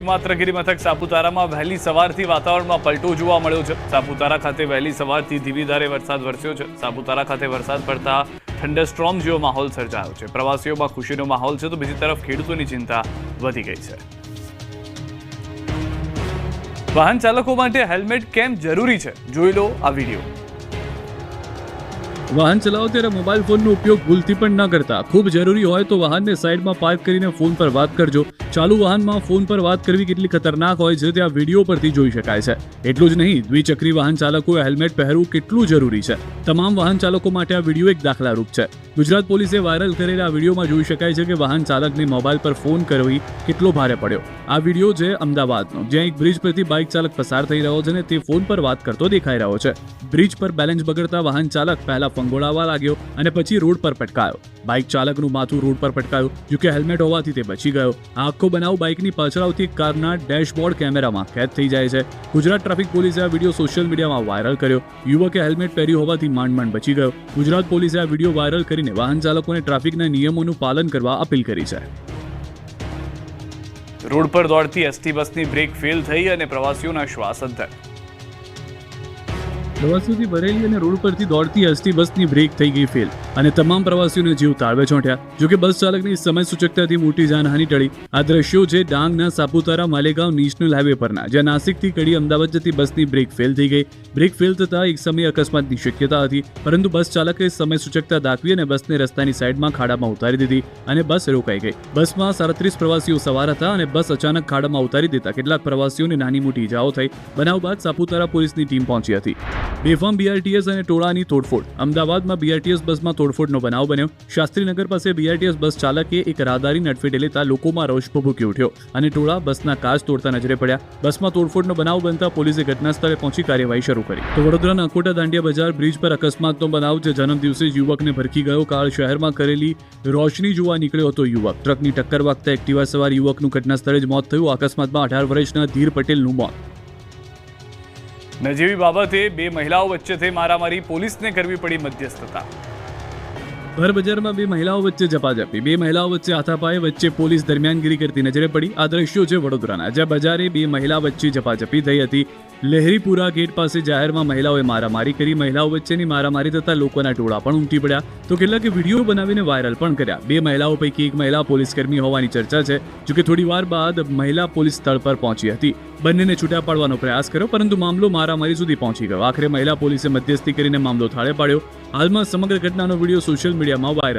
માત્રગીરી મથક સાપુતારામાં વહેલી સવારથી વાતાવરણમાં પલટો જોવા મળ્યો છે। સાપુતારા ખાતે વહેલી સવારથી ધીમી ધારે વરસાદ વરસ્યો છે। સાપુતારા ખાતે વરસાદ પડતા થંડરસ્ટ્રોમ જેવો માહોલ સર્જાયો છે। પ્રવાસીઓમાં ખુશીનો માહોલ છે તો બીજી તરફ ખેડૂતોની ચિંતા વધી ગઈ છે। વાહન ચાલકો માટે હેલ્મેટ કેમ જરૂરી છે, જોઈ લો આ વિડીયો। વાહન ચલાવો ત્યારે મોબાઈલ ફોનનો ઉપયોગ ભૂલથી પણ ન કરતા। ખૂબ જરૂરી હોય તો વાહનને સાઈડમાં પાર્ક કરીને ફોન પર વાત કરજો। ચાલુ વાહનમાં ફોન પર વાત કરવી કેટલી ખતરનાક હોય છે તે આ વિડીયો પરથી જોઈ શકાય છે। એટલું જ નહીં, દ્વિચક્રી વાહન ચાલકોએ હેલ્મેટ પહેરવું કેટલું જરૂરી છે। તમામ વાહન ચાલકો માટે આ વિડીયો એક દાખલારૂપ છે। ગુજરાત પોલીસે વાયરલ કરેલા આ વિડીયોમાં જોઈ શકાય છે કે વાહન ચાલકને મોબાઈલ પર ફોન કરવી કેટલો ભારે પડ્યો। આ વિડીયો છે અમદાવાદનો, જ્યાં એક બ્રિજ પરથી બાઇક ચાલક પસાર થઈ રહ્યો છે અને તે ફોન પર વાત કરતો દેખાઈ રહ્યો છે। બ્રિજ પર બેલેન્સ બગડતા વાહન ચાલક પહેલા ફંગોળાવા લાગ્યો અને પછી રોડ પર પટકાયો। બાઇક ચાલકનું માથું રોડ પર પટકાયું, જોકે હેલ્મેટ હોવાથી તે બચી ગયો। આ આખો બનાવ બાઇકની પાછળ આવતી કારના ડેશબોર્ડ કેમેરામાં કેદ થઈ જાય છે। ગુજરાત ટ્રાફિક પોલીસે આ વિડીયો સોશિયલ મીડિયામાં વાયરલ કર્યો। યુવકે હેલ્મેટ પહેર્યું હોવાથી માંડ બચી ગયો। ગુજરાત પોલીસે આ વિડીયો વાયરલ કરીને વાહન ચાલકોને ટ્રાફિકના નિયમોનું પાલન કરવા અપીલ કરી છે। રોડ પર દોડતી એસટી બસની બ્રેક ફેલ થઈ અને પ્રવાસીઓના શ્વાસ અંધાયા। પ્રવાસીઓથી ભરેલી અને રોડ પરથી દોડતી એસટી બસની બ્રેક થઈ ગઈ ફેલ અને તમામ પ્રવાસીઓને જીવ તાળવે ચોંટ્યા। જોકે બસ ચાલકની સમય સૂચકતાથી મોટી જાનહાનિ ટળી। આ દ્રશ્યો છે ડાંગના સાપુતારા માલેગાંવ નેશનલ હાઈવે પરના, જ્યાં નાસિકથી કડી અમદાવાદ જતી બસની બ્રેક ફેલ થઈ ગઈ। બ્રેક ફેલ થતાં એક સમયે અકસ્માતની શક્યતા હતી, પરંતુ બસ ચાલકે સમય સૂચકતા દાખવી અને બસને રસ્તાની સાઈડમાં ખાડામાં ઉતારી દીધી અને બસ રોકાઈ ગઈ। બસમાં 37 પ્રવાસીઓ સવાર હતા અને બસ અચાનક ખાડામાં ઉતારી દેતા કેટલાક પ્રવાસીઓને નાની મોટી ઇજાઓ થઈ। બનાવ બાદ સાપુતારા પોલીસની ટીમ પહોંચી હતી। બેફામ બીઆરટીએસ અને ટોળાની તોડફોડ। અમદાવાદમાં બીઆરટીએસ બસમાં તોડફોડનો બનાવ બન્યો। શાસ્ત્રીનગર પાસે બીઆરટીએસ બસ ચાલકે એક રાહદારીને અડફેટે લેતા લોકોમાં રોષ ભભૂકી ઉઠ્યો અને ટોળા બસના કાચ તોડતા નજરે પડ્યા। બસમાં તોડફોડનો બનાવ બનતા પોલીસે ઘટના સ્થળે પહોંચી કાર્યવાહી શરૂ કરી। તો વડોદરાના અકોટા દાંડિયા બજાર બ્રિજ પર અકસ્માતનો બનાવ છે। જન્મદિવસે જ યુવકને ભરખી ગયો કાર। શહેરમાં કરેલી રોશની જોવા નીકળ્યો હતો યુવક। ટ્રકની ટક્કર વાગતા એક્ટિવા સવાર યુવકનું ઘટના સ્થળે જ મોત થયું। અકસ્માતમાં 18 વર્ષના ધીર પટેલનું મોત। નજીવી બાબતે બે મહિલાઓ વચ્ચે થઈ મારામારી, પોલીસને કરવી પડી મધ્યસ્થતા। ભર બજારમાં બે મહિલાઓ વચ્ચે ઝપાઝપી। બે મહિલાઓ વચ્ચે હાથાપાઈ વચ્ચે પોલીસ દરમિયાનગીરી કરતી નજરે પડી। આ દ્રશ્યો છે વડોદરાના, જ્યાં બજારે બે મહિલા વચ્ચે ઝપાઝપી થઈ હતી। લહેરીપુરા ગેટ પાસે જાહેરમાં મહિલાઓએ મારામારી કરી। મહિલાઓ વચ્ચેની મારામારી થતા લોકોના ટોળા પણ ઉમટી પડ્યા, તો કેટલાકે વિડીયો બનાવીને વાયરલ પણ કર્યા। બે મહિલાઓ પૈકી એક મહિલા પોલીસકર્મી હોવાની ચર્ચા છે। જોકે થોડી વાર બાદ મહિલા પોલીસ સ્થળ પર પહોંચી હતી। બંનેને છૂટા પાડવાનો પ્રયાસ કર્યો, પરંતુ મામલો મારામારી સુધી પહોંચી ગયો। આખરે મહિલા પોલીસે મધ્યસ્થી કરીને મામલો થાળે પાડ્યો। હાલમાં સમગ્ર ઘટનાનો વિડીયો સોશિયલ મીડિયામાં વાયરલ